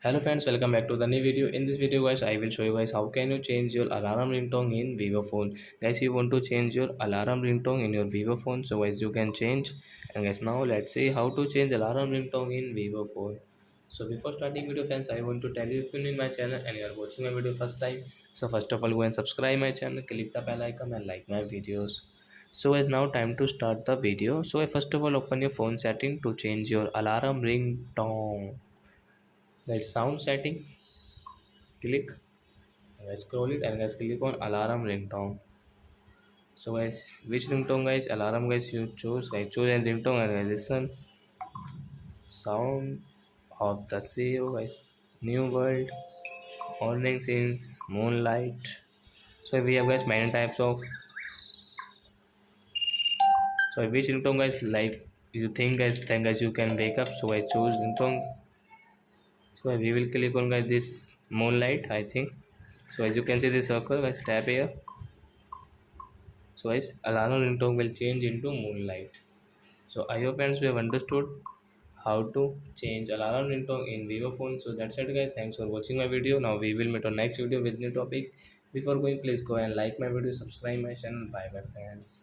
Hello friends, welcome back to the new video. In this video guys, I will show you guys how can you change your alarm ringtone in Vivo phone. Guys, you want to change your alarm ringtone in your Vivo phone, so guys you can change. And guys, now let's see how to change alarm ringtone in Vivo phone. So before starting video friends, I want to tell you if you're new in my channel and you are watching my video first time. So first of all, go and subscribe my channel, click the bell icon and like my videos. So it's now time to start the video. So first of all, open your phone setting to change your alarm ringtone. Like sound setting, click and I scroll it and guys click on alarm ringtone. So guys, which ringtone guys, alarm guys you choose, I choose a ringtone and I listen. Sound of the sea guys, new world, morning scenes, moonlight. So we have guys many types of. So which ringtone guys like you think guys, then guys you can wake up, so I choose ringtone. So we will click on guys this moonlight I think. So as you can see this circle guys, tap here. So guys, alarm ringtone will change into moonlight. So I hope friends you have understood how to change alarm ringtone in Vivo phone. So that's it guys. Thanks for watching my video. Now we will meet on next video with new topic. Before going, please go and like my video, subscribe my channel. Bye bye friends.